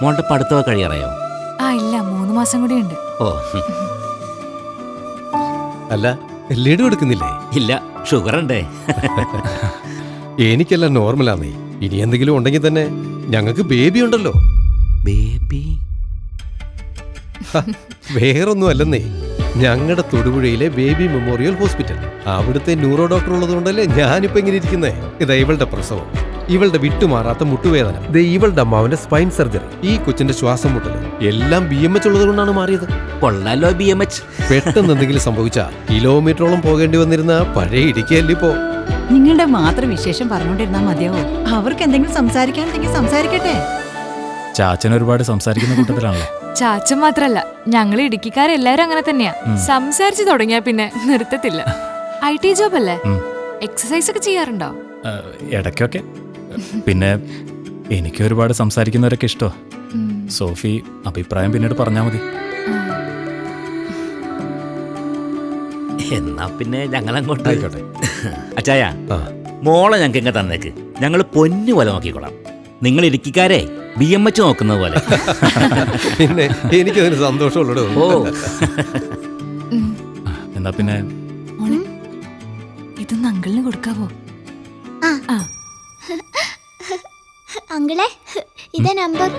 മോളുടെ പഠിത്തമൊക്കെ കഴിയാറായോ? ഇല്ല, 3 മാസം കൂടി ഉണ്ട്. ഓ അല്ല, ലഡു എടുക്കുന്നില്ലേ? ഇല്ല, ഷുഗർ ഉണ്ടേ. എനിക്കെല്ലാം നോർമലാന്നേ. ഇനി എന്തെങ്കിലും ഉണ്ടെങ്കിൽ തന്നെ ഞങ്ങൾക്ക് ബേബി ഉണ്ടല്ലോ. ബേബി? വേറൊന്നും അല്ലെന്നേ, ഞങ്ങളുടെ തൊടുപുഴയിലെ ബേബി മെമ്മോറിയൽ ഹോസ്പിറ്റൽ. അവിടുത്തെ ന്യൂറോ ഡോക്ടർ ഉള്ളത് കൊണ്ടല്ലേ ഞാനിപ്പോ ഇങ്ങനെ ഇരിക്കുന്നേ. ഇതാ ഇവളുടെ പ്രസവം, ഇവളുടെ വിട്ടുമാറാത്ത മുട്ടുവേദന, ഇവളുടെ അമ്മാവന്റെ സ്പൈൻ സർജറി, ഈ കൊച്ചിന്റെ ശ്വാസം മുട്ടല് എല്ലാം BMH ഉള്ളത് കൊണ്ടാണ് മാറിയത്. കൊള്ളാലോ BMH. പെട്ടെന്ന് എന്തെങ്കിലും സംഭവിച്ചാ കിലോമീറ്ററോളം പോകേണ്ടി വന്നിരുന്ന പഴയ ഇടുക്കിയല്ലേ ഇപ്പോ. നിങ്ങളുടെ മാത്രം വിശേഷം പറഞ്ഞുകൊണ്ടിരുന്നാ മതിയാവോ? അവർക്ക് എന്തെങ്കിലും സംസാരിക്കാനുണ്ടെങ്കിൽ സംസാരിക്കട്ടെ. ചാച്ചൻ ഒരുപാട് സംസാരിക്കുന്ന കൂട്ടത്തിലാണല്ലേ? ചാച്ചൻ മാത്രല്ല, ഞങ്ങള് ഇടുക്കിക്കാരെല്ലാരും അങ്ങനെ തന്നെയാ. സംസാരിച്ചു തുടങ്ങിയാ പിന്നെ നിർത്തത്തില്ല. IT ജോബ് അല്ലേ? എക്സസൈസ് ഒക്കെ ചെയ്യാറുണ്ടോ? ഇടയ്ക്കൊക്കെ. പിന്നെ എനിക്ക് ഒരുപാട് സംസാരിക്കുന്നവരൊക്കെ ഇഷ്ടോ. സോഫി അഭിപ്രായം പിന്നീട് പറഞ്ഞാ മതി. എന്നാ പിന്നെ ഞങ്ങൾ അങ്ങോട്ട് ആയിക്കോട്ടെ. അച്ചായ, മോളെ ഞങ്ങൾക്ക് ഇങ്ങനെ തന്നേക്ക്, ഞങ്ങൾ പൊന്നു പോലെ നോക്കിക്കോളാം. നിങ്ങൾ ഇടുക്കിക്കാരെ BMH നോക്കുന്നത് പോലെ. പിന്നെ എനിക്കതിന് സന്തോഷമുള്ളൂ. ഓ എന്നാ പിന്നെ ഇതൊന്ന് അങ്കിളിന് കൊടുക്കാവോ? അങ്കിളെ, ഇതാ നമ്പർ.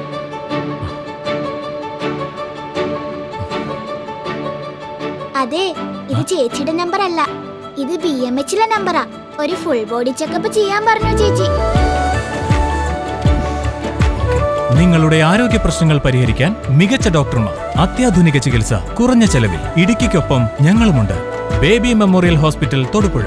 അതെ, ഇത് ചേച്ചിയുടെ നമ്പർ അല്ല, ഇത് BMHലെ നമ്പറാ. ഒരു ഫുൾ ബോഡി ചെക്കപ്പ് ചെയ്യാൻ പറഞ്ഞു ചേച്ചി. നിങ്ങളുടെ ആരോഗ്യ പ്രശ്നങ്ങൾ പരിഹരിക്കാൻ മികച്ച ഡോക്ടർമാർ, അത്യാധുനിക ചികിത്സ, കുറഞ്ഞ ചെലവിൽ. ഇടുക്കിക്കൊപ്പം ഞങ്ങളുമുണ്ട്. Baby memorial hospital, Thodupuzha.